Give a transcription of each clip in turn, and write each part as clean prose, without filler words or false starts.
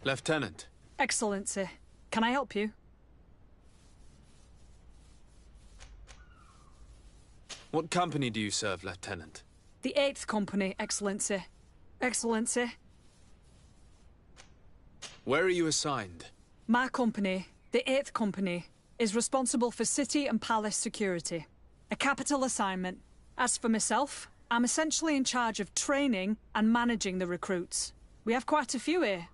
Lieutenant. Excellency, can I help you? What company do you serve, Lieutenant? The 8th Company, Excellency. Excellency. Where are you assigned? My company, the 8th Company, is responsible for city and palace security. A capital assignment. As for myself, I'm essentially in charge of training and managing the recruits. We have quite a few here.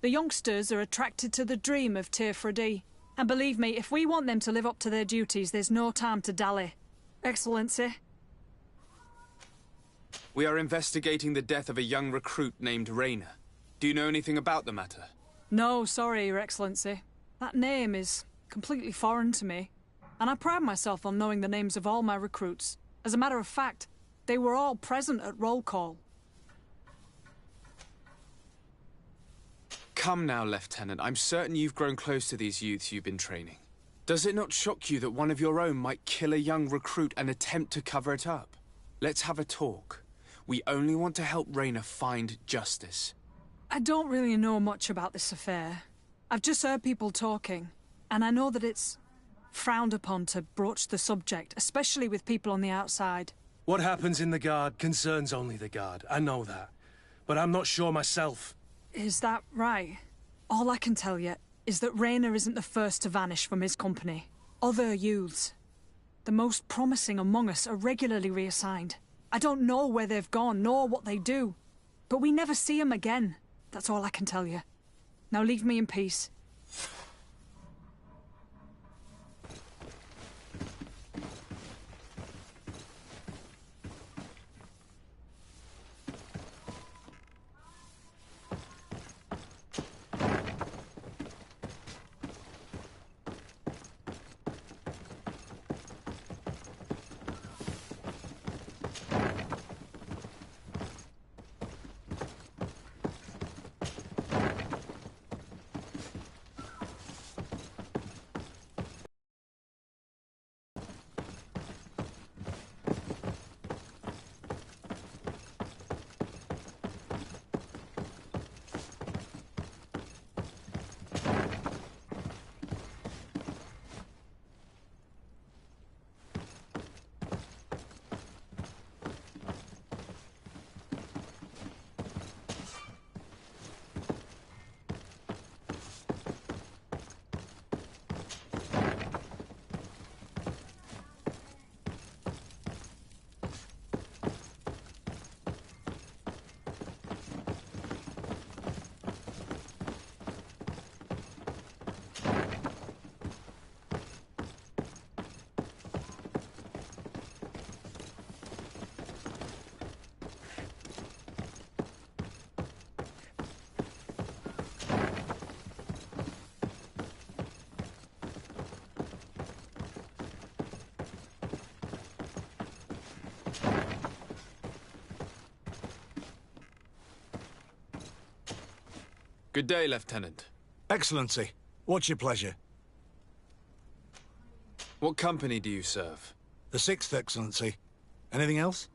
The youngsters are attracted to the dream of Tier 4D. And believe me, if we want them to live up to their duties, there's no time to dally. Excellency. We are investigating the death of a young recruit named Rainer. Do you know anything about the matter? No, sorry, Your Excellency. That name is completely foreign to me. And I pride myself on knowing the names of all my recruits. As a matter of fact, they were all present at roll call. Come now, Lieutenant. I'm certain you've grown close to these youths you've been training. Does it not shock you that one of your own might kill a young recruit and attempt to cover it up? Let's have a talk. We only want to help Rainer find justice. I don't really know much about this affair. I've just heard people talking, and I know that it's frowned upon to broach the subject, especially with people on the outside. What happens in the Guard concerns only the Guard, I know that. But I'm not sure myself. Is that right? All I can tell you is that Rainer isn't the first to vanish from his company. Other youths, the most promising among us, are regularly reassigned. I don't know where they've gone, nor what they do. But we never see them again. That's all I can tell you. Now leave me in peace. Good day, Lieutenant. Excellency, what's your pleasure? What company do you serve? The 6th, Excellency. Anything else?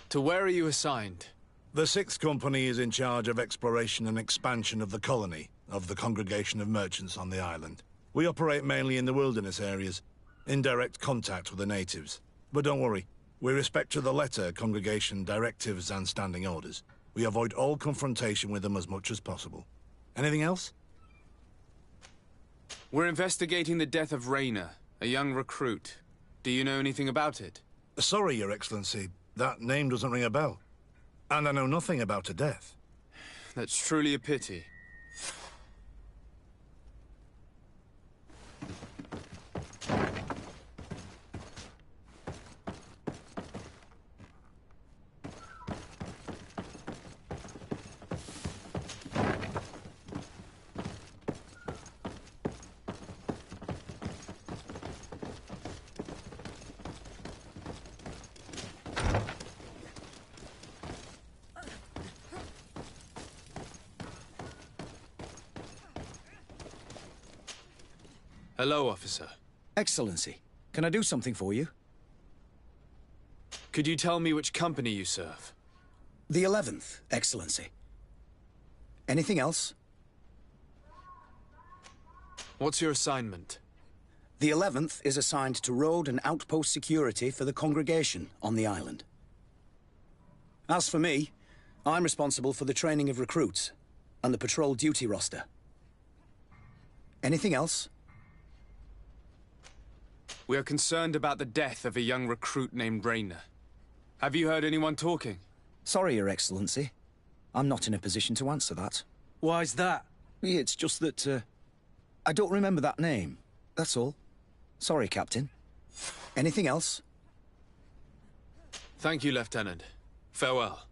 To where are you assigned? The 6th Company is in charge of exploration and expansion of the colony of the Congregation of Merchants on the island. We operate mainly in the wilderness areas, in direct contact with the natives. But don't worry, we respect to the letter Congregation directives and standing orders. We avoid all confrontation with them as much as possible. Anything else? We're investigating the death of Rainer, a young recruit. Do you know anything about it? Sorry, Your Excellency. That name doesn't ring a bell. And I know nothing about a death. That's truly a pity. Hello, officer. Excellency, can I do something for you? Could you tell me which company you serve? The 11th, Excellency. Anything else? What's your assignment? The 11th is assigned to road and outpost security for the congregation on the island. As for me, I'm responsible for the training of recruits and the patrol duty roster. Anything else? We are concerned about the death of a young recruit named Rayner. Have you heard anyone talking? Sorry, Your Excellency. I'm not in a position to answer that. Why's that? It's just that, I don't remember that name. That's all. Sorry, Captain. Anything else? Thank you, Lieutenant. Farewell.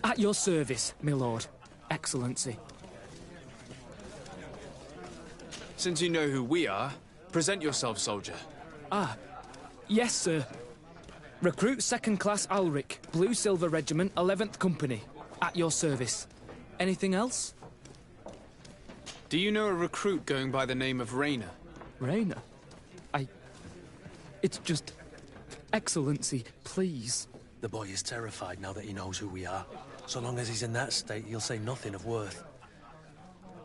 At your service, my lord. Excellency. Since you know who we are, present yourself, soldier. Yes, sir. Recruit 2nd Class Alric, Blue Silver Regiment, 11th Company. At your service. Anything else? Do you know a recruit going by the name of Rayner? Rayner? It's just... Excellency, please. The boy is terrified now that he knows who we are. So long as he's in that state, he'll say nothing of worth.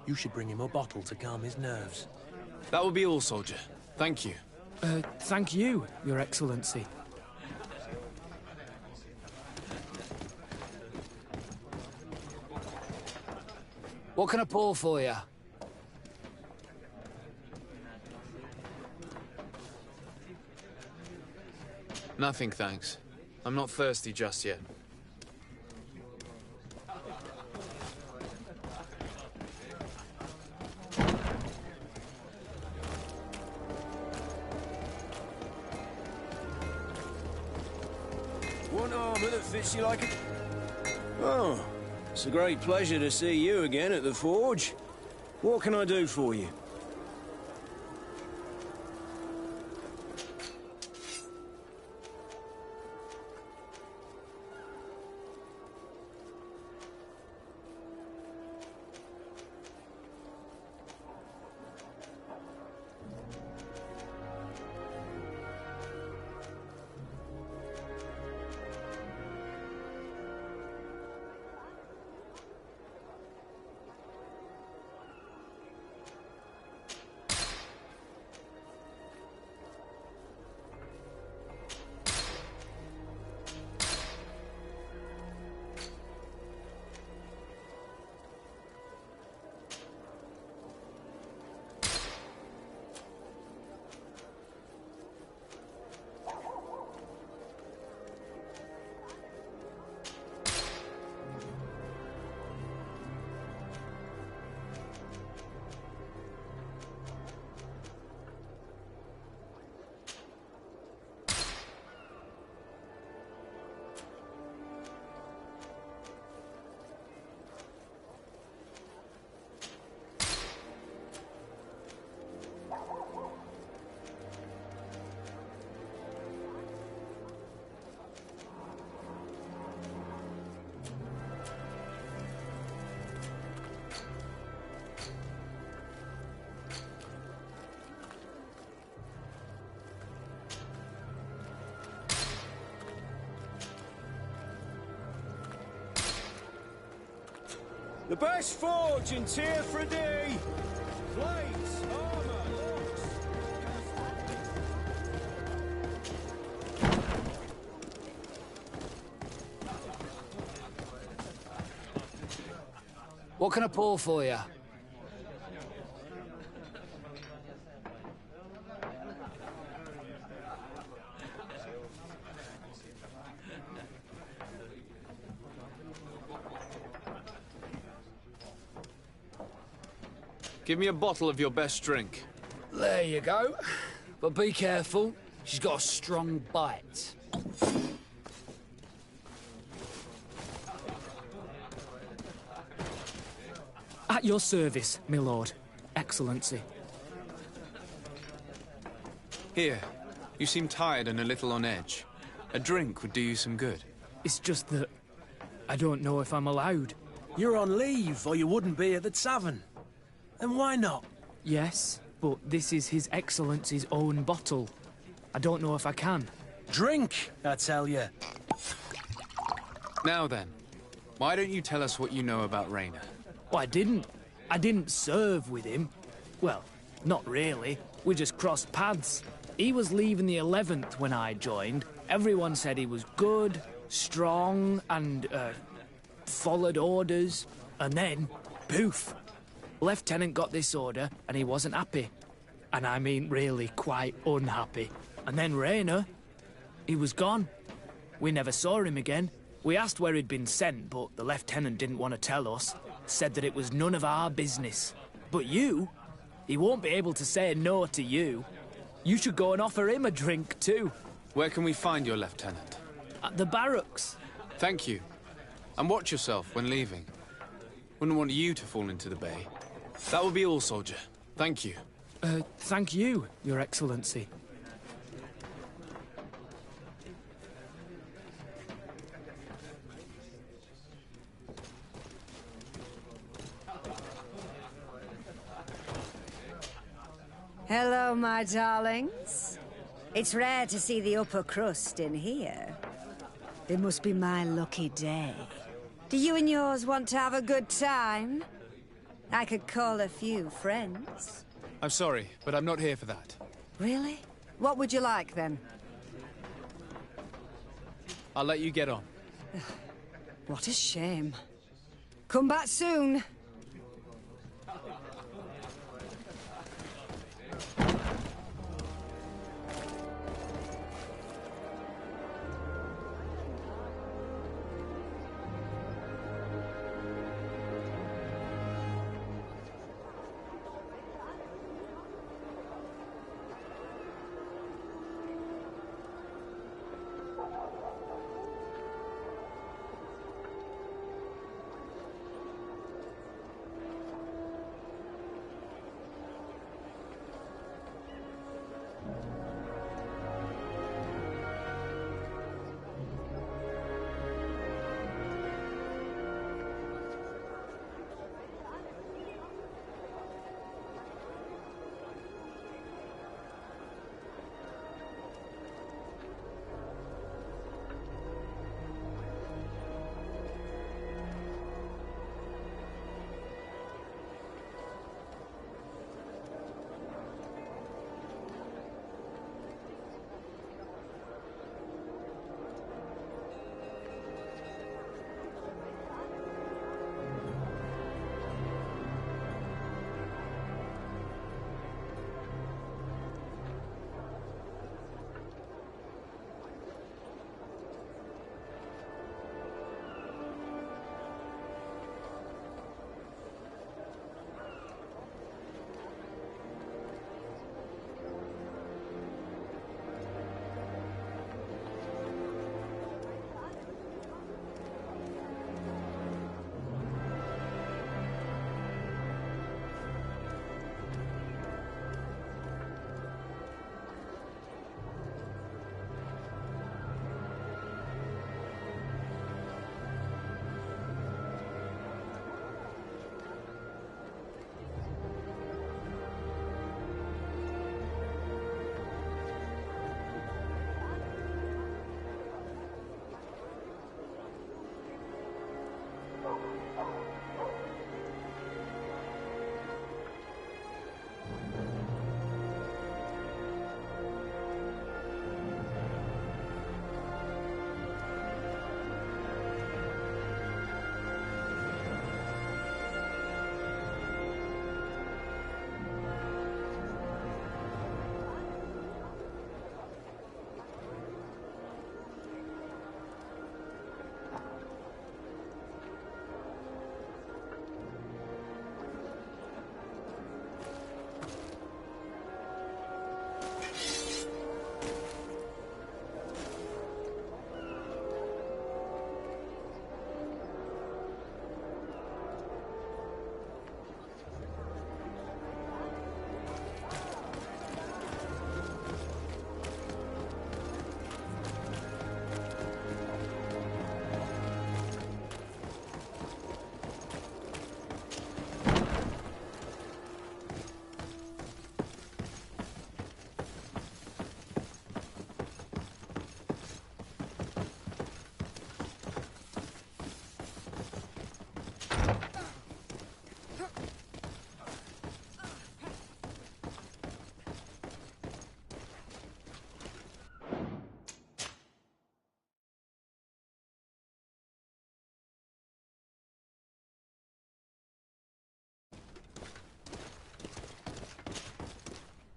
You should bring him a bottle to calm his nerves. That will be all, soldier. Thank you. Thank you, Your Excellency. What can I pour for you? Nothing, thanks. I'm not thirsty just yet. One armour that fits you like a... Oh, it's a great pleasure to see you again at the forge. What can I do for you? The best forge in Tier 3D! Plates, armour, locks... What can I pour for you? Give me a bottle of your best drink. There you go. But be careful. She's got a strong bite. At your service, my lord. Excellency. Here. You seem tired and a little on edge. A drink would do you some good. It's just that I don't know if I'm allowed. You're on leave, or you wouldn't be at the tavern. And why not? Yes, but this is His Excellency's own bottle. I don't know if I can. Drink, I tell you. Now then, why don't you tell us what you know about Rayner? Well, I didn't serve with him. Well, not really. We just crossed paths. He was leaving the 11th when I joined. Everyone said he was good, strong, and, followed orders. And then, poof. Lieutenant got this order, and he wasn't happy. And I mean really quite unhappy. And then Rayner, he was gone. We never saw him again. We asked where he'd been sent, but the lieutenant didn't want to tell us. Said that it was none of our business. But you, he won't be able to say no to you. You should go and offer him a drink too. Where can we find your lieutenant? At the barracks. Thank you. And watch yourself when leaving. Wouldn't want you to fall into the bay. That will be all, soldier. Thank you. Thank you, Your Excellency. Hello, my darlings. It's rare to see the upper crust in here. It must be my lucky day. Do you and yours want to have a good time? I could call a few friends. I'm sorry, but I'm not here for that. Really? What would you like, then? I'll let you get on. What a shame. Come back soon.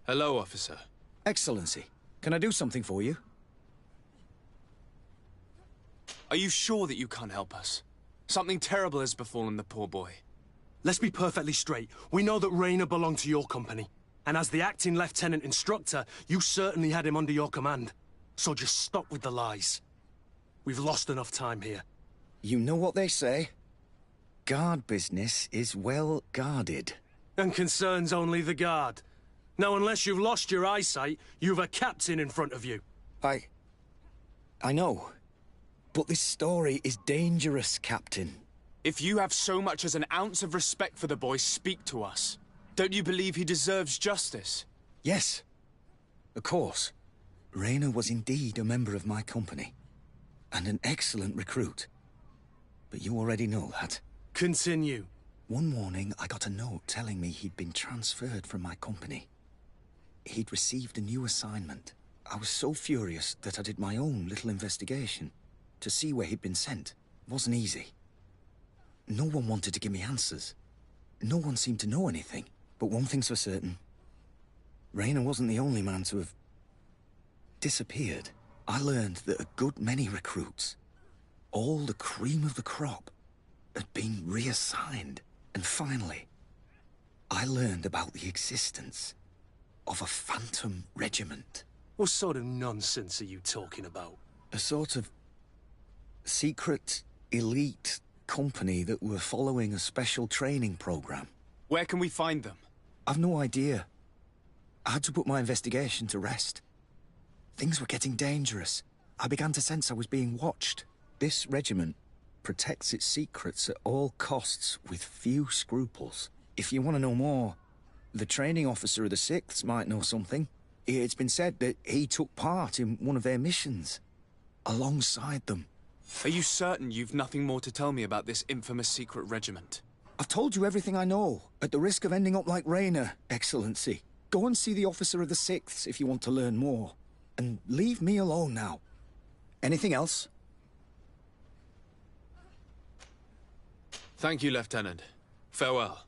Hello, officer. Excellency, can I do something for you? Are you sure that you can't help us? Something terrible has befallen the poor boy. Let's be perfectly straight. We know that Rayner belonged to your company. And as the acting lieutenant instructor, you certainly had him under your command. So just stop with the lies. We've lost enough time here. You know what they say? Guard business is well guarded. And concerns only the guard. Now, unless you've lost your eyesight, you've a captain in front of you. I know. But this story is dangerous, Captain. If you have so much as an ounce of respect for the boy, speak to us. Don't you believe he deserves justice? Yes. Of course. Rayner was indeed a member of my company. And an excellent recruit. But you already know that. Continue. One morning, I got a note telling me he'd been transferred from my company. He'd received a new assignment. I was so furious that I did my own little investigation. To see where he'd been sent wasn't easy. No one wanted to give me answers. No one seemed to know anything. But one thing's for certain. Rayner wasn't the only man to have disappeared. I learned that a good many recruits, all the cream of the crop, had been reassigned. And finally, I learned about the existence of a phantom regiment. What sort of nonsense are you talking about? A sort of secret, elite company that were following a special training program. Where can we find them? I've no idea. I had to put my investigation to rest. Things were getting dangerous. I began to sense I was being watched. This regiment protects its secrets at all costs with few scruples. If you want to know more, the training officer of the 6th might know something. It's been said that he took part in one of their missions, alongside them. Are you certain you've nothing more to tell me about this infamous secret regiment? I've told you everything I know, at the risk of ending up like Rayner, Excellency. Go and see the officer of the 6th if you want to learn more. And leave me alone now. Anything else? Thank you, Lieutenant. Farewell.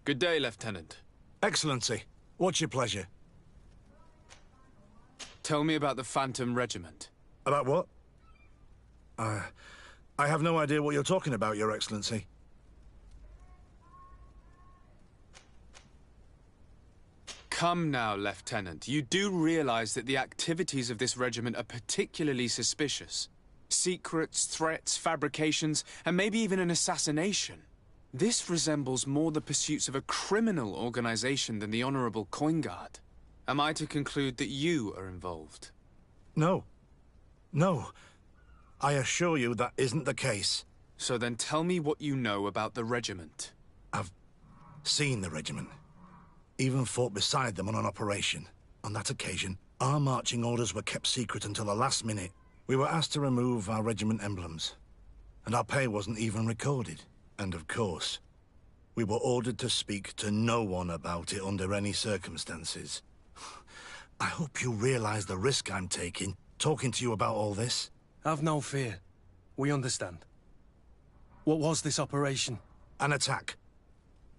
Good day, Lieutenant. Excellency, what's your pleasure? Tell me about the Phantom Regiment. About what? I have no idea what you're talking about, Your Excellency. Come now, Lieutenant. You do realize that the activities of this regiment are particularly suspicious. Secrets, threats, fabrications, and maybe even an assassination. This resembles more the pursuits of a criminal organization than the Honorable Coin Guard. Am I to conclude that you are involved? No. No. I assure you that isn't the case. So then tell me what you know about the regiment. I've seen the regiment. Even fought beside them on an operation. On that occasion, our marching orders were kept secret until the last minute. We were asked to remove our regiment emblems. And our pay wasn't even recorded. And of course, we were ordered to speak to no one about it under any circumstances. I hope you realize the risk I'm taking, talking to you about all this. Have no fear. We understand. What was this operation? An attack.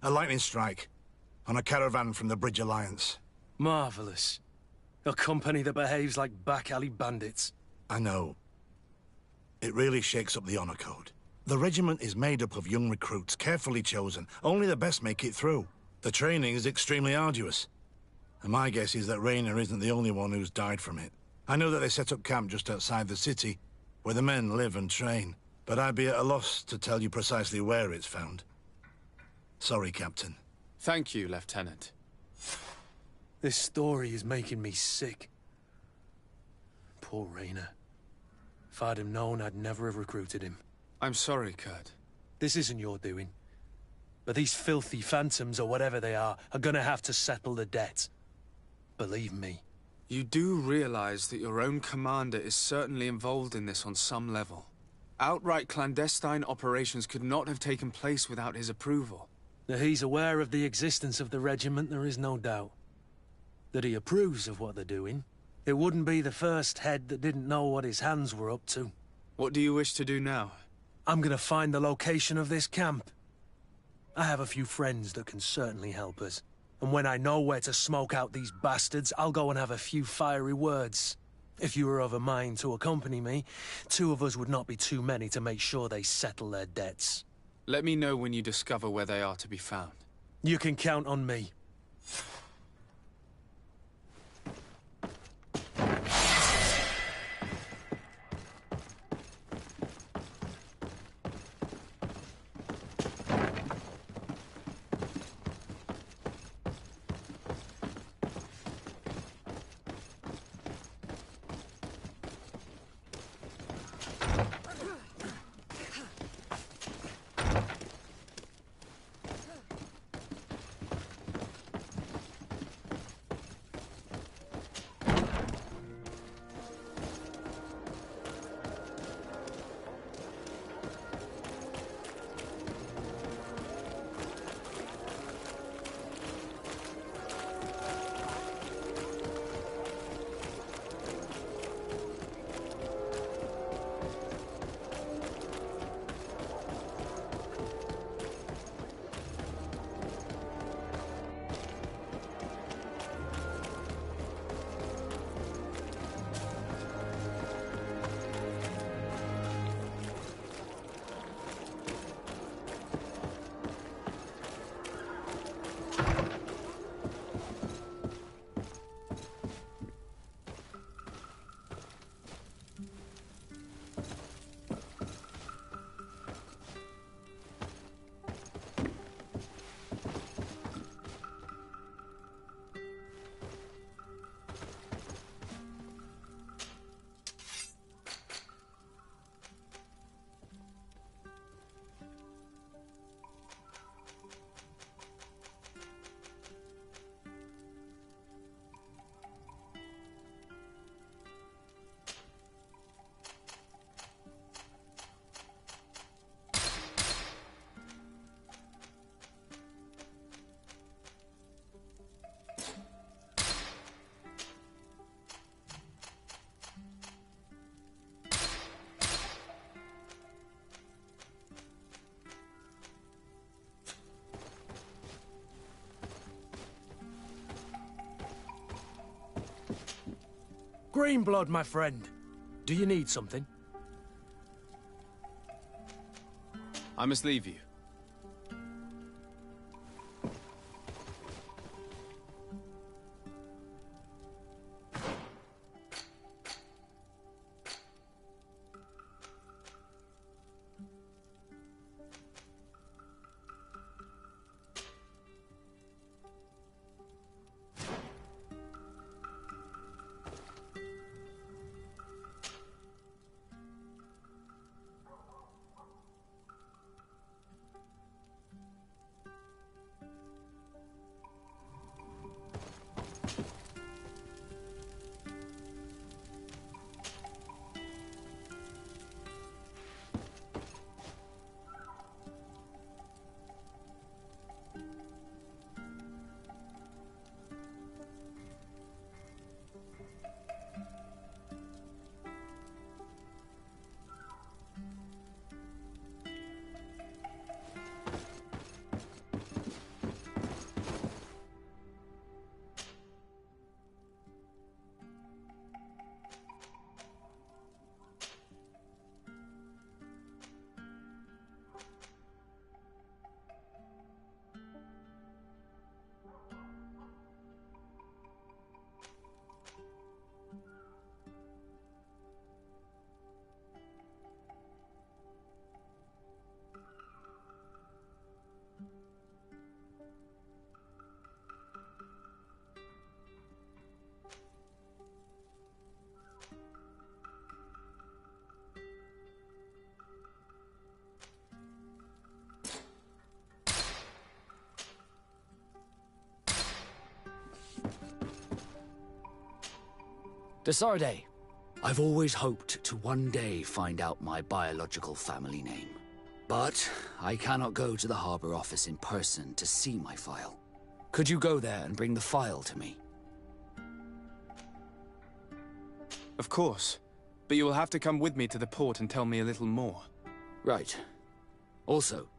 A lightning strike. On a caravan from the Bridge Alliance. Marvelous. A company that behaves like back-alley bandits. I know. It really shakes up the honor code. The regiment is made up of young recruits, carefully chosen. Only the best make it through. The training is extremely arduous. And my guess is that Rayner isn't the only one who's died from it. I know that they set up camp just outside the city, where the men live and train. but I'd be at a loss to tell you precisely where it's found. Sorry, Captain. Thank you, Lieutenant. This story is making me sick. Poor Rayner. If I'd have known, I'd never have recruited him. I'm sorry, Kurt. This isn't your doing. But these filthy phantoms, or whatever they are gonna have to settle the debt. Believe me. You do realize that your own commander is certainly involved in this on some level. Outright clandestine operations could not have taken place without his approval. That he's aware of the existence of the regiment, there is no doubt. That he approves of what they're doing. It wouldn't be the first head that didn't know what his hands were up to. What do you wish to do now? I'm gonna find the location of this camp. I have a few friends that can certainly help us. And when I know where to smoke out these bastards, I'll go and have a few fiery words. If you were of a mind to accompany me, 2 of us would not be too many to make sure they settle their debts. Let me know when you discover where they are to be found. You can count on me. Greenblood, my friend. Do you need something? I must leave you. Desarde. I've always hoped to one day find out my biological family name. But I cannot go to the Harbor Office in person to see my file. Could you go there and bring the file to me? Of course. But you will have to come with me to the port and tell me a little more. Right. Also,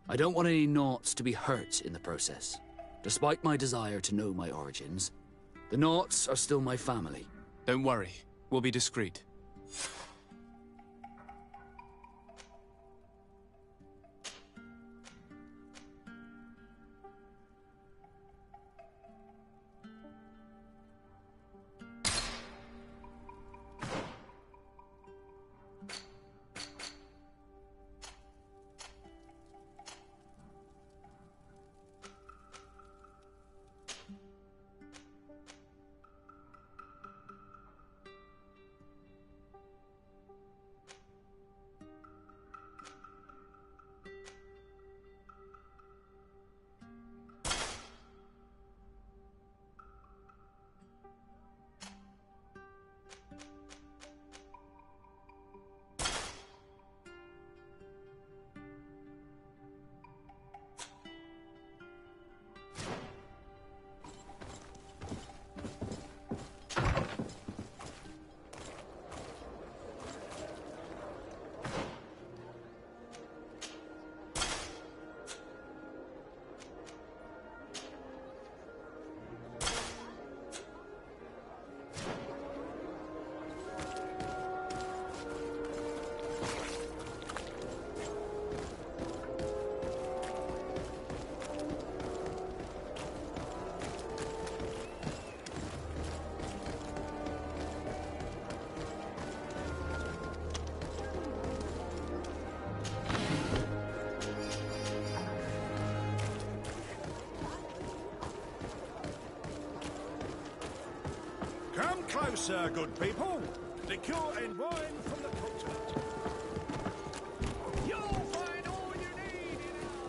I don't want any Naughts to be hurt in the process. Despite my desire to know my origins, the Naughts are still my family. Don't worry. We'll be discreet. Come closer, good people. Liqueur and wine from the continent. You'll find all you need in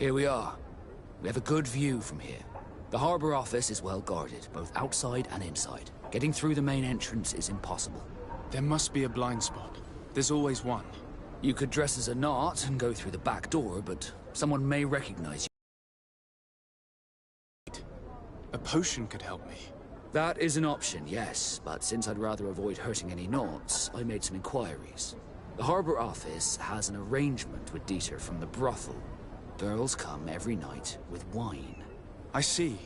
Here we are. We have a good view from here. The Harbor Office is well guarded, both outside and inside. Getting through the main entrance is impossible. There must be a blind spot. There's always one. You could dress as a Knot and go through the back door, but someone may recognize you. A potion could help me. That is an option, yes, but since I'd rather avoid hurting any Knots, I made some inquiries. The Harbor Office has an arrangement with Dieter from the brothel. Girls come every night with wine. I see.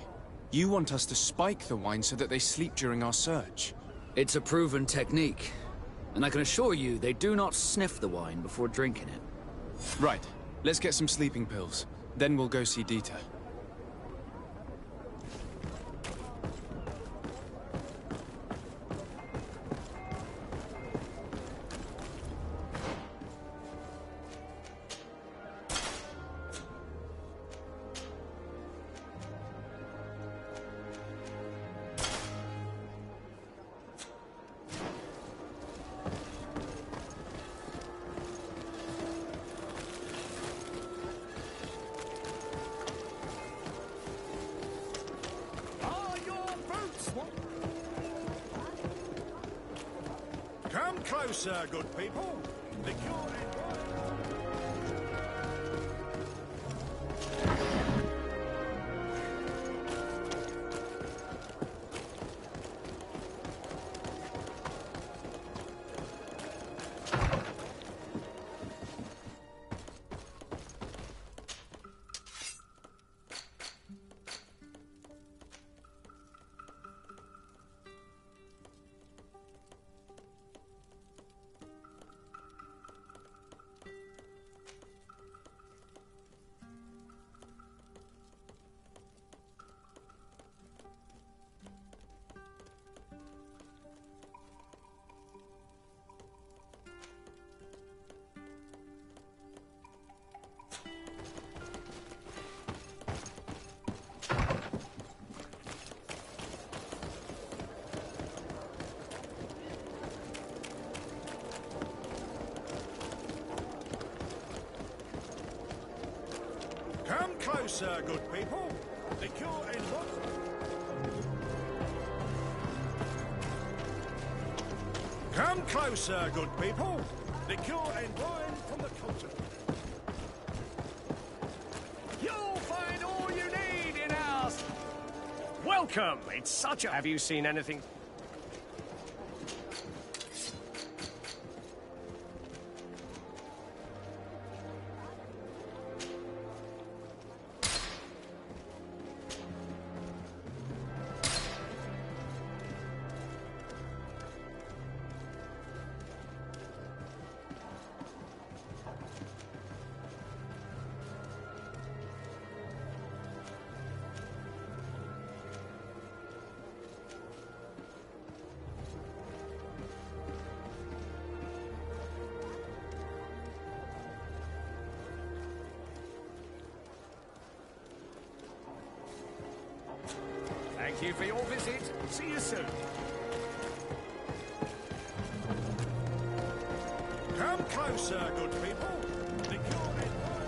You want us to spike the wine so that they sleep during our search. It's a proven technique, and I can assure you they do not sniff the wine before drinking it. Right. Let's get some sleeping pills. Then we'll go see Dieter. Come closer, good people. Liqueur and wine. closer, good people. Liqueur in what? Come closer, good people. Liqueur and wine from the continent. You'll find all you need in ours. Welcome. It's such a... Have you seen anything? Thank you for your visit. See you soon. Come closer, good people. Liqueur and wine.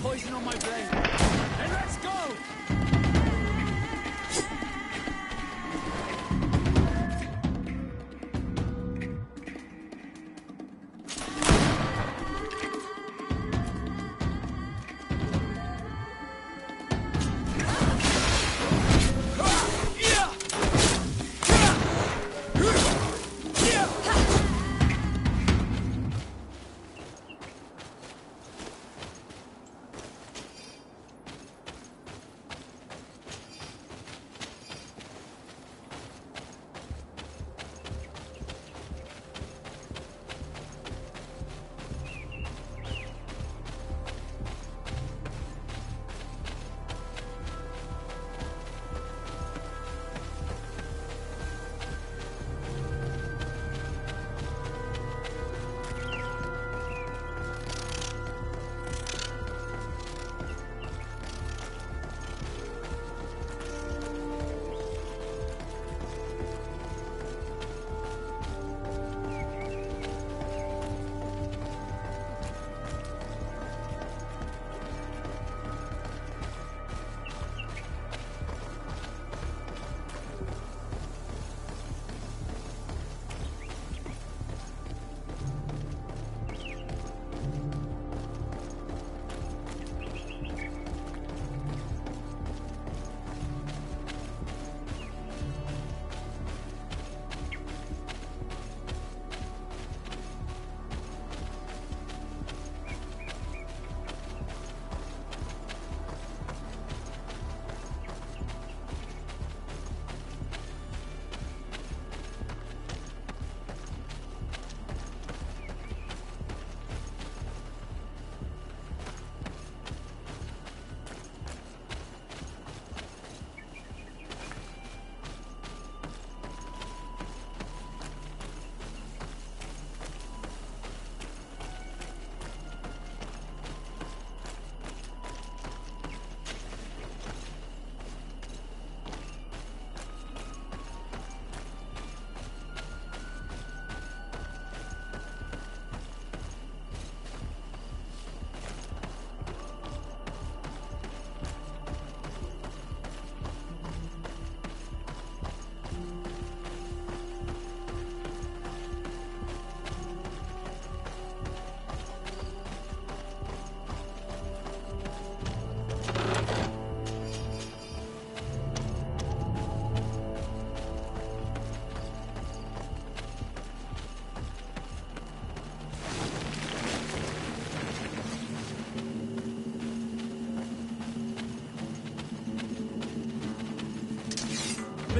poison on my blade. Then let's go!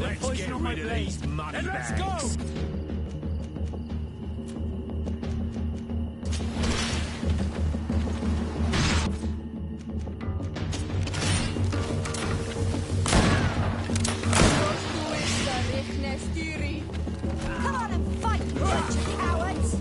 Let's get rid of these money bags. Let's go! Come on and fight, you bunch of cowards!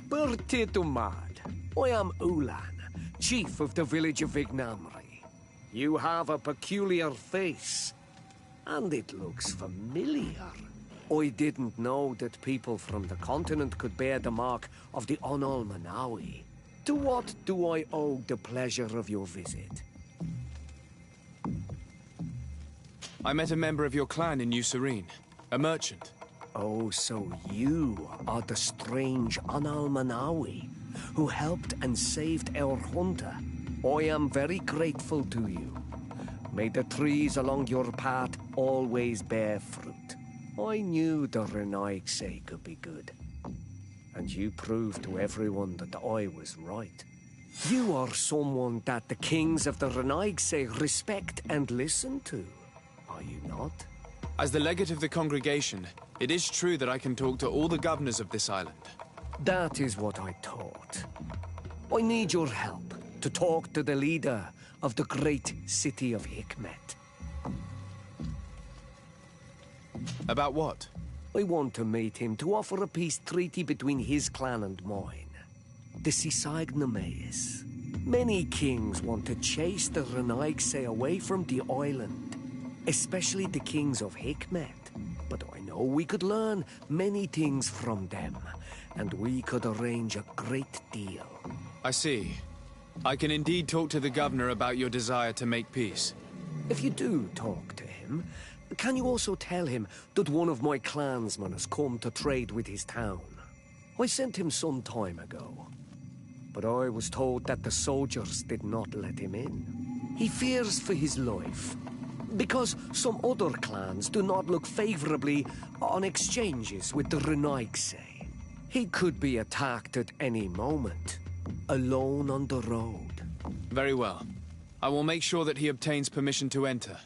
Bertie to mad. I am Ulan, chief of the village of Vignamri. You have a peculiar face, and it looks familiar. I didn't know that people from the continent could bear the mark of the Onol Manawi. To what do I owe the pleasure of your visit? I met a member of your clan in New Serene, a merchant. Oh, so you are the strange Onol Manawi who helped and saved our hunter. I am very grateful to you. May the trees along your path always bear fruit. I knew the Renaigse could be good. And you proved to everyone that I was right. You are someone that the kings of the Renaigse respect and listen to, are you not? As the legate of the congregation, it is true that I can talk to all the governors of this island. That is what I thought. I need your help to talk to the leader of the great city of Hikmet. About what? I want to meet him to offer a peace treaty between his clan and mine. The Sisagnameis. Many kings want to chase the Renaigse away from the island, especially the kings of Hikmet. But I know we could learn many things from them, and we could arrange a great deal. I see. I can indeed talk to the governor about your desire to make peace. If you do talk to him, can you also tell him that one of my clansmen has come to trade with his town? I sent him some time ago, but I was told that the soldiers did not let him in. He fears for his life, because some other clans do not look favorably on exchanges with the Renaigse. He could be attacked at any moment, alone on the road. Very well. I will make sure that he obtains permission to enter.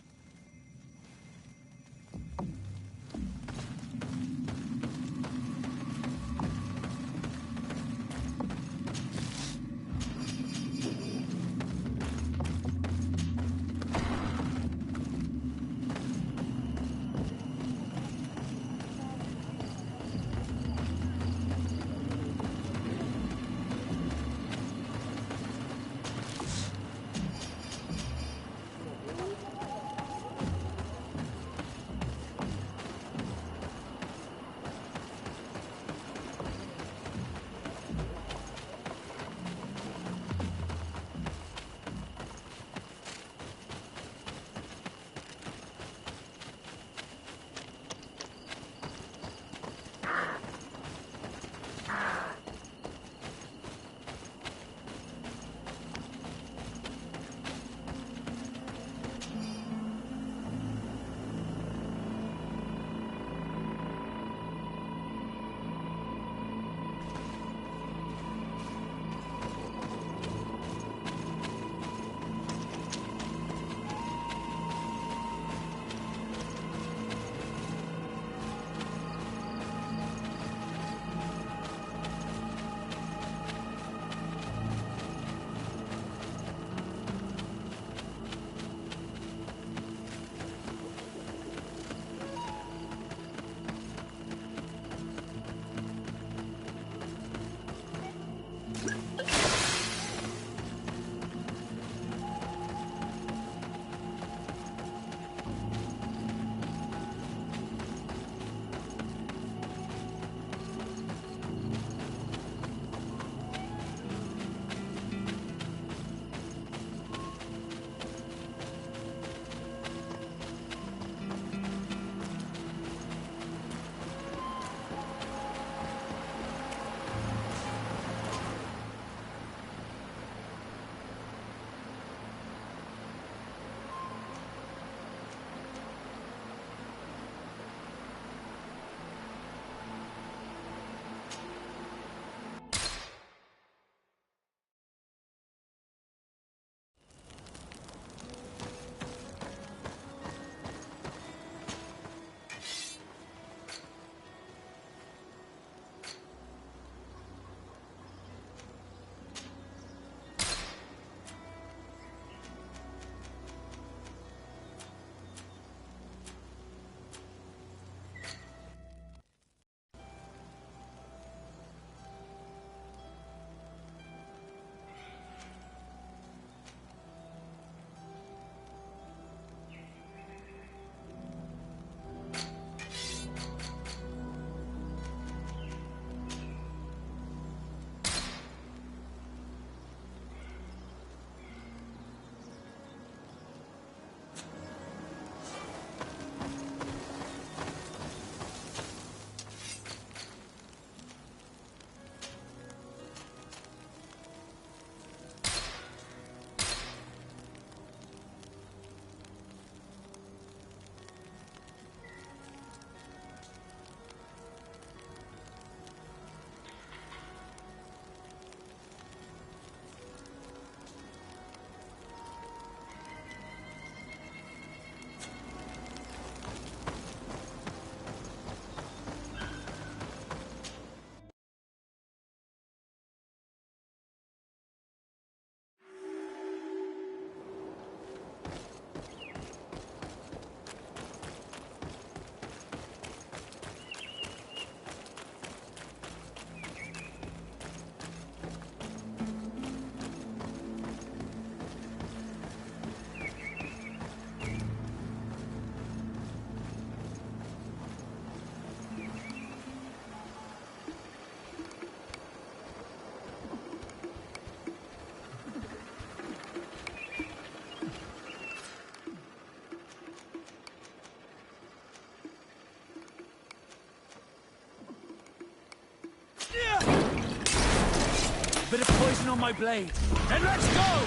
Bit of poison on my blade. Then let's go!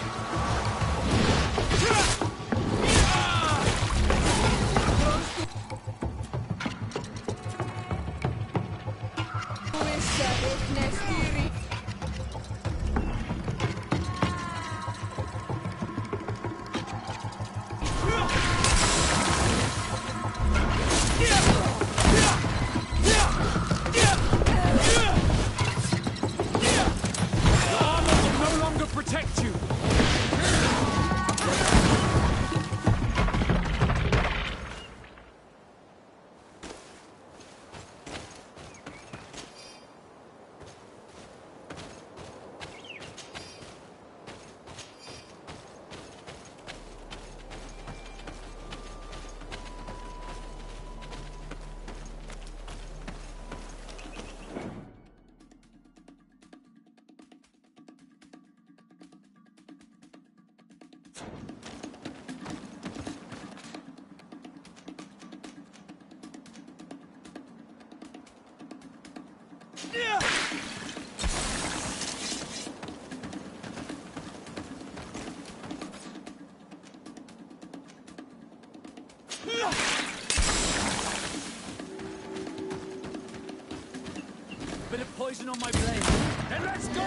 Bit of poison on my blade. Then let's go!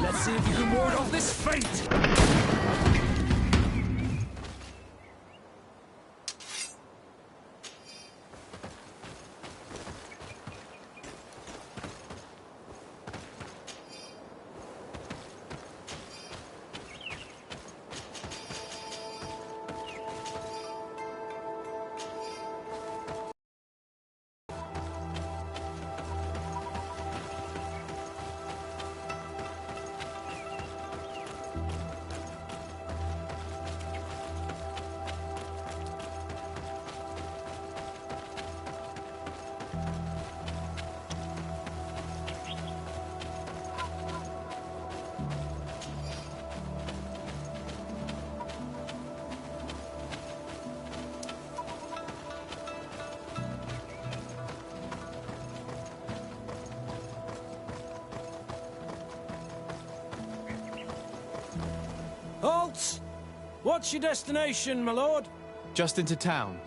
Let's see if you can ward off this fate! Halt! What's your destination, my lord? Just into town.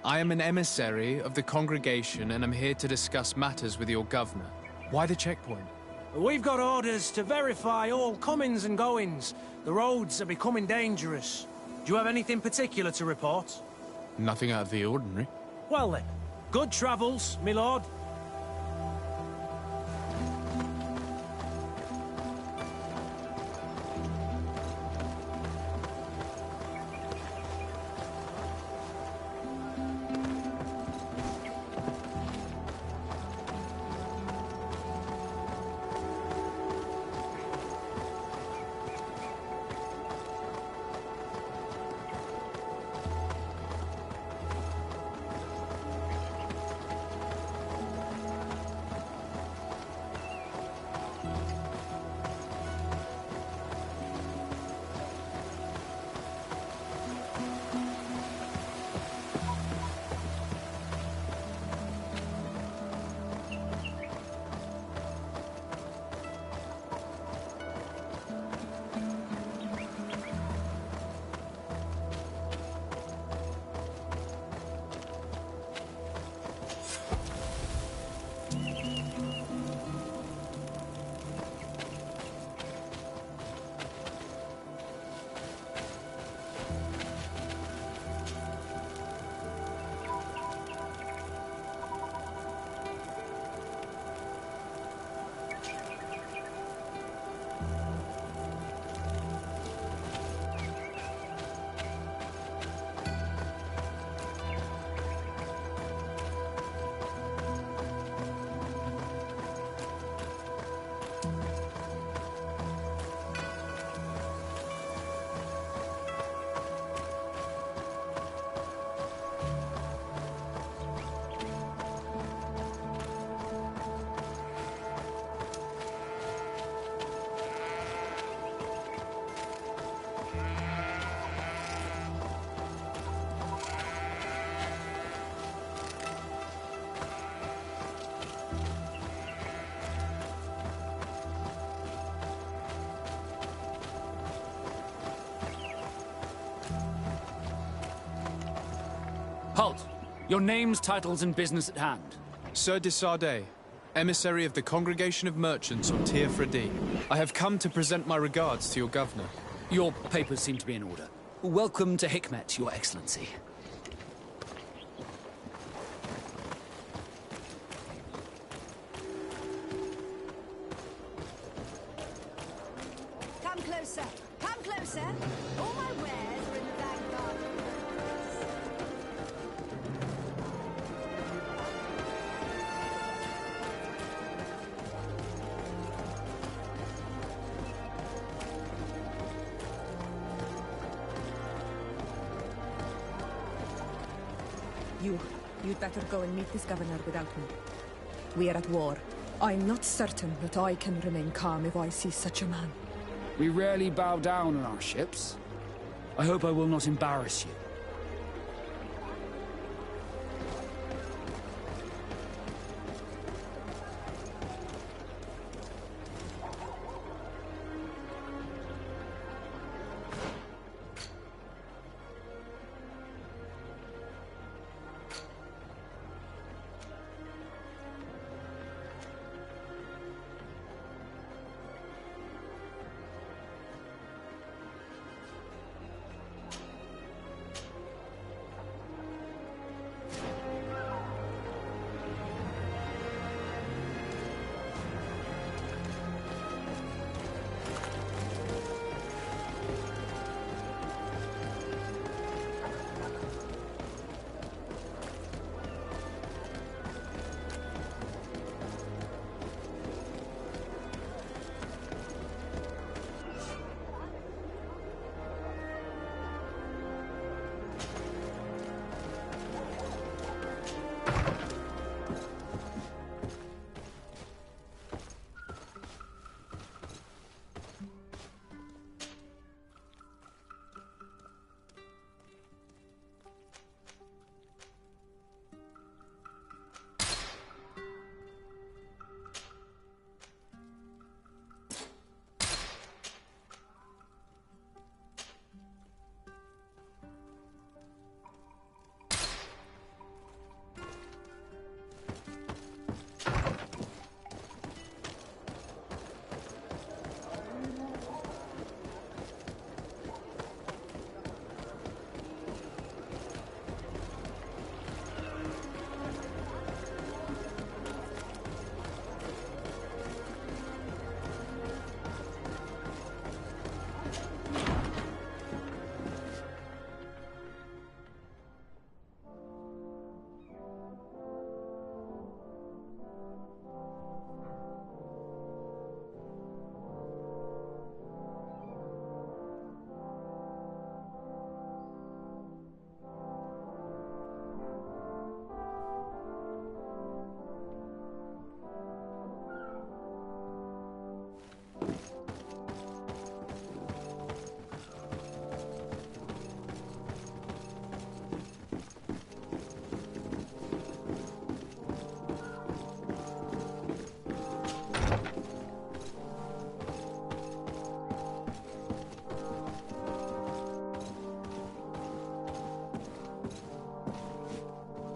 I am an emissary of the congregation and am here to discuss matters with your governor. Why the checkpoint? We've got orders to verify all comings and goings. The roads are becoming dangerous. Do you have anything particular to report? Nothing out of the ordinary. Well then, good travels, my lord. Halt! Your names, titles, and business at hand. Sir de Sardet, emissary of the Congregation of Merchants on Tier Fredi. I have come to present my regards to your governor. Your papers seem to be in order. Welcome to Hikmet, Your Excellency. Come closer. Come closer. All my wares are in the back garden. You'd better go and meet this governor without me. We are at war. I'm not certain that I can remain calm if I see such a man. We rarely bow down on our ships. I hope I will not embarrass you.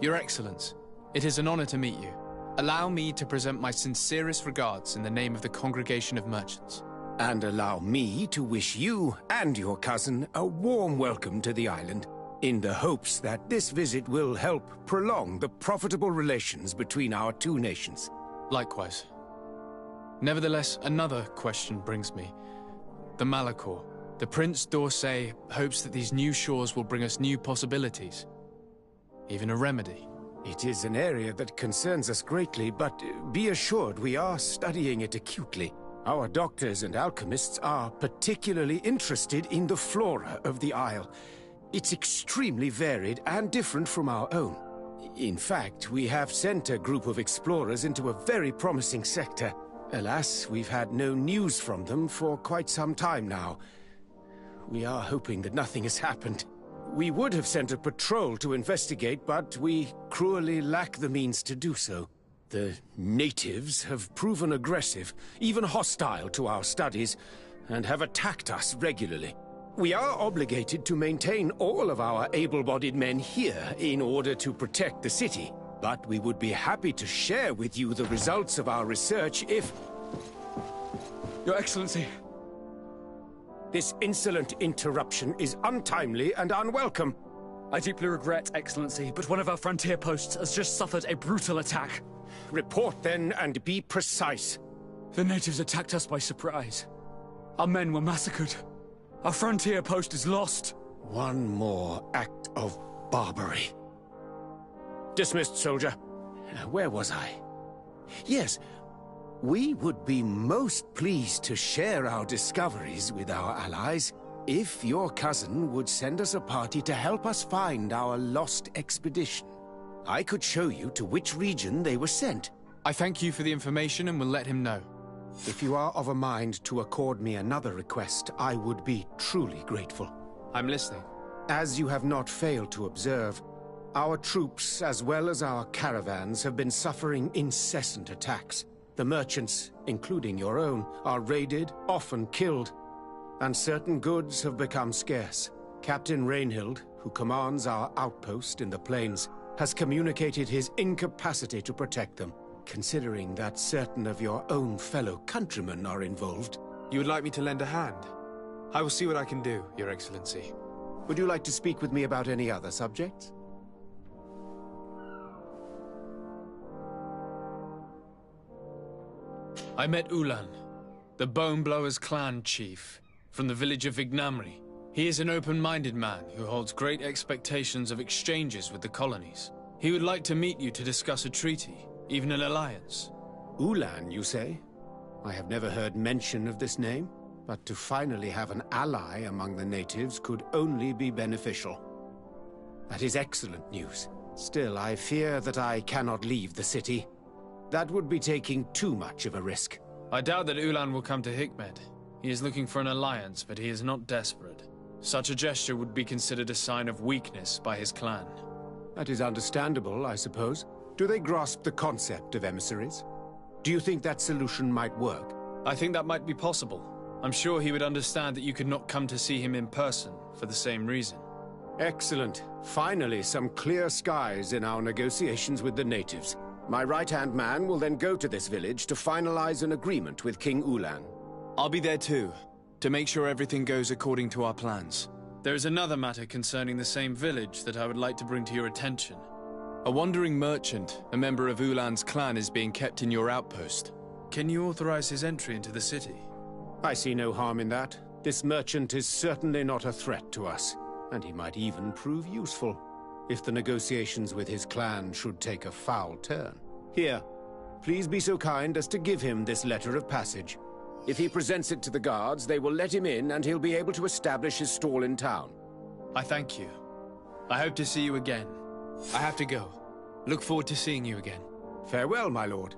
Your Excellence, it is an honor to meet you. Allow me to present my sincerest regards in the name of the Congregation of Merchants. And allow me to wish you and your cousin a warm welcome to the island, in the hopes that this visit will help prolong the profitable relations between our two nations. Likewise. Nevertheless, another question brings me. The Malachor. The Prince d'Orsay hopes that these new shores will bring us new possibilities. Even a remedy. It is an area that concerns us greatly, but be assured we are studying it acutely. Our doctors and alchemists are particularly interested in the flora of the Isle. It's extremely varied and different from our own. In fact, we have sent a group of explorers into a very promising sector. Alas, we've had no news from them for quite some time now. We are hoping that nothing has happened. We would have sent a patrol to investigate, but we cruelly lack the means to do so. The natives have proven aggressive, even hostile to our studies, and have attacked us regularly. We are obligated to maintain all of our able-bodied men here in order to protect the city. But we would be happy to share with you the results of our research if... Your Excellency. This insolent interruption is untimely and unwelcome. I deeply regret, Excellency, but one of our frontier posts has just suffered a brutal attack. Report then, and be precise. The natives attacked us by surprise. Our men were massacred. Our frontier post is lost. One more act of barbarity. Dismissed, soldier. Where was I? Yes, we would be most pleased to share our discoveries with our allies if your cousin would send us a party to help us find our lost expedition. I could show you to which region they were sent. I thank you for the information and will let him know. If you are of a mind to accord me another request, I would be truly grateful. I'm listening. As you have not failed to observe, our troops, as well as our caravans, have been suffering incessant attacks. The merchants, including your own, are raided, often killed, and certain goods have become scarce. Captain Rainhild, who commands our outpost in the plains, has communicated his incapacity to protect them, considering that certain of your own fellow countrymen are involved. You would like me to lend a hand? I will see what I can do, Your Excellency. Would you like to speak with me about any other subjects? I met Ulan, the Bone Blowers clan chief, from the village of Vignamri. He is an open-minded man who holds great expectations of exchanges with the colonies. He would like to meet you to discuss a treaty, even an alliance. Ulan, you say? I have never heard mention of this name, but to finally have an ally among the natives could only be beneficial. That is excellent news. Still, I fear that I cannot leave the city. That would be taking too much of a risk. I doubt that Ulan will come to Hikmed. He is looking for an alliance, but he is not desperate. Such a gesture would be considered a sign of weakness by his clan. That is understandable, I suppose. Do they grasp the concept of emissaries? Do you think that solution might work? I think that might be possible. I'm sure he would understand that you could not come to see him in person for the same reason. Excellent. Finally, some clear skies in our negotiations with the natives. My right-hand man will then go to this village to finalize an agreement with King Ulan. I'll be there too, to make sure everything goes according to our plans. There is another matter concerning the same village that I would like to bring to your attention. A wandering merchant, a member of Ulan's clan, is being kept in your outpost. Can you authorize his entry into the city? I see no harm in that. This merchant is certainly not a threat to us, and he might even prove useful if the negotiations with his clan should take a foul turn. Here, please be so kind as to give him this letter of passage. If he presents it to the guards, they will let him in and he'll be able to establish his stall in town. I thank you. I hope to see you again. I have to go. Look forward to seeing you again. Farewell, my lord.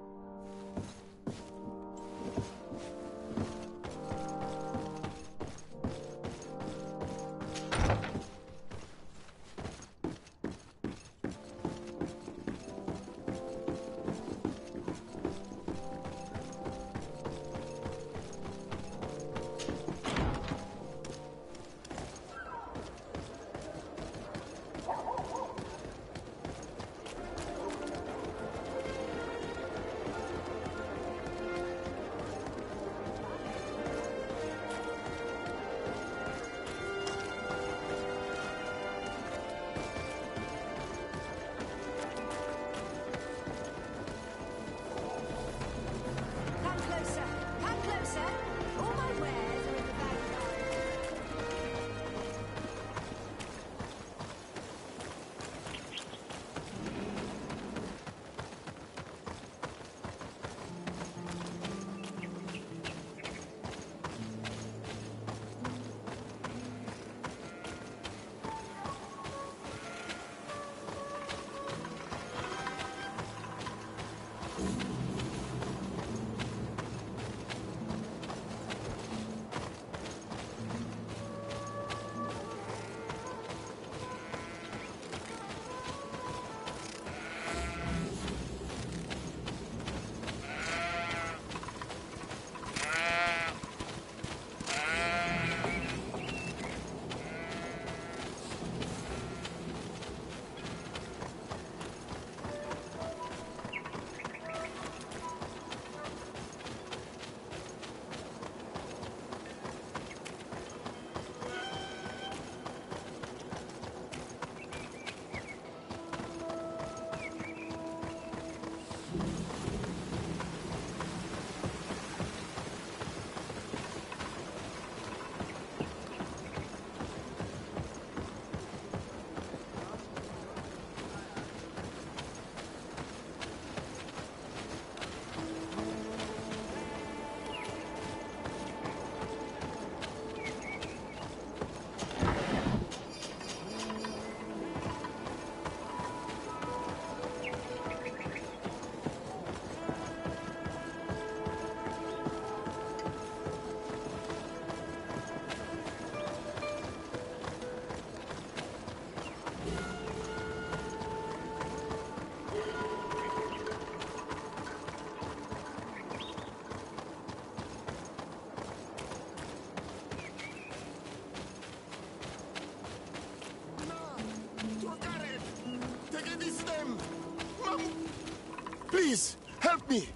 Please, help me!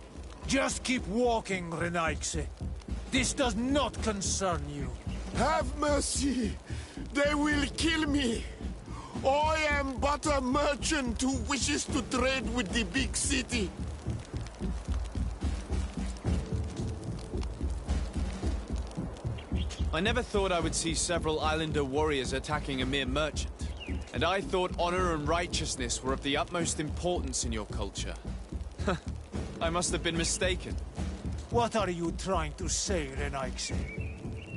Just keep walking, Renaigse. This does not concern you. Have mercy! They will kill me! I am but a merchant who wishes to trade with the big city. I never thought I would see several Islander warriors attacking a mere merchant. And I thought honor and righteousness were of the utmost importance in your culture. I must have been mistaken. What are you trying to say, Renaigse?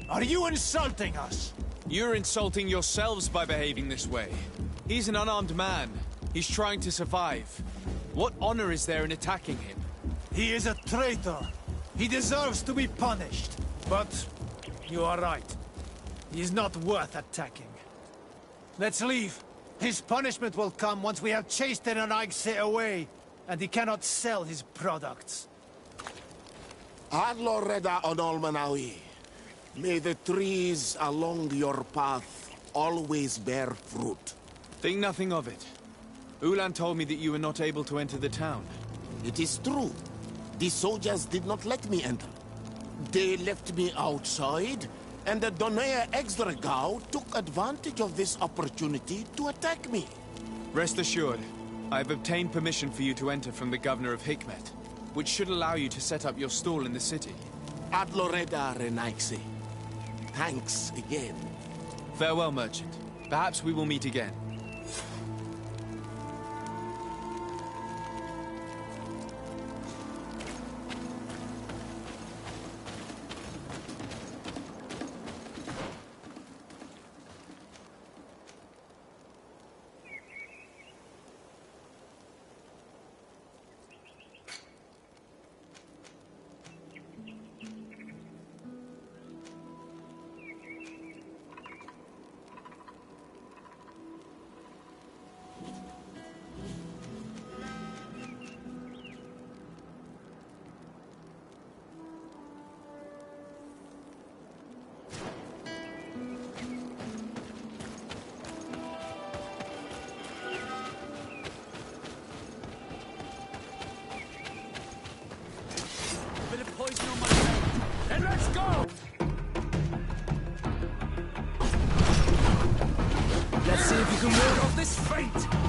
Are you insulting us? You're insulting yourselves by behaving this way. He's an unarmed man. He's trying to survive. What honor is there in attacking him? He is a traitor. He deserves to be punished. But you are right. He is not worth attacking. Let's leave. His punishment will come once we have chased Renaigse away, and he cannot sell his products. Adloreda Onolmanawi, may the trees along your path always bear fruit. Think nothing of it. Ulan told me that you were not able to enter the town. It is true. The soldiers did not let me enter. They left me outside, and the Donea Exdragao took advantage of this opportunity to attack me. Rest assured, I have obtained permission for you to enter from the governor of Hikmet, which should allow you to set up your stall in the city. Adloreda Renaigse. Thanks again. Farewell, merchant. Perhaps we will meet again. Poison on my head. Then let's go! Let's see if you can ward off this fate!